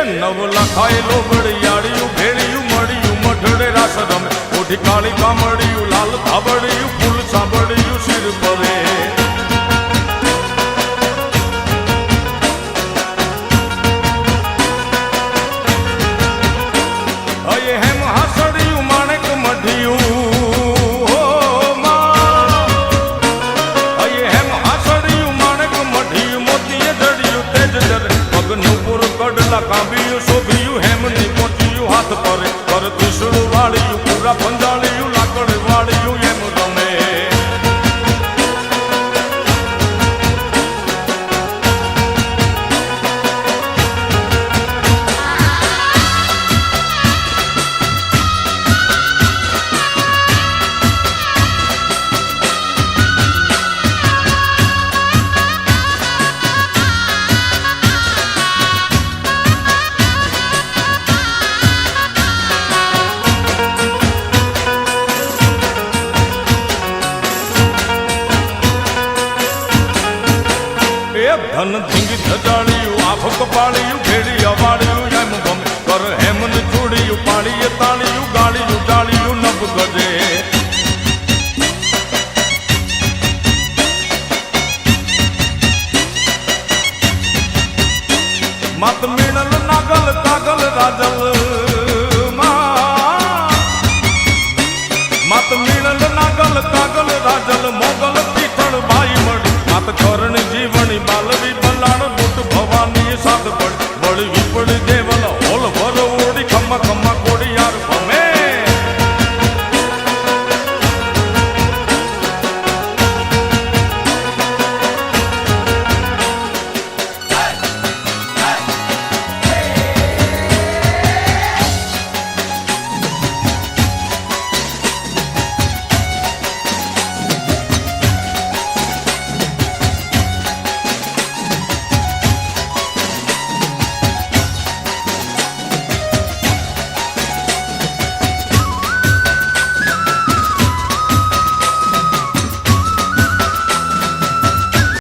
નવ લખાયેલો બળિયાળિયું ભેળિયું મળ્યું મઢડે રાસ રમે ઓઢી કાળી કામળિયું લાલ ધાબળિયું ફૂલ સાંભળિયું શિર પરે અયે હેમ હાસડિયું માણેક મઢિયું અયે હેમ હાસડિયું માણેક મઢિયું મોતીએ જડિયું તેજ જરે પગનું પૂર કડલા કાંબિયું શોભિયું હેમની પહોંચ્યું હાથ પરે પર ત્રિશુળ વાળિયું પૂરા પંજાળિયું લાકડ વાળિયું એમ રમે ધન ધીંગી ધજાળિયું આંખ કપાળિયું ઘેડી અવાળિયું એમ ગમે કર હેમન ચૂડિયું પાણીએ તાળિયું ગાળિયું જાળિયું નભ ગજે માત મીણલ નાગલ કાગલ રાજલ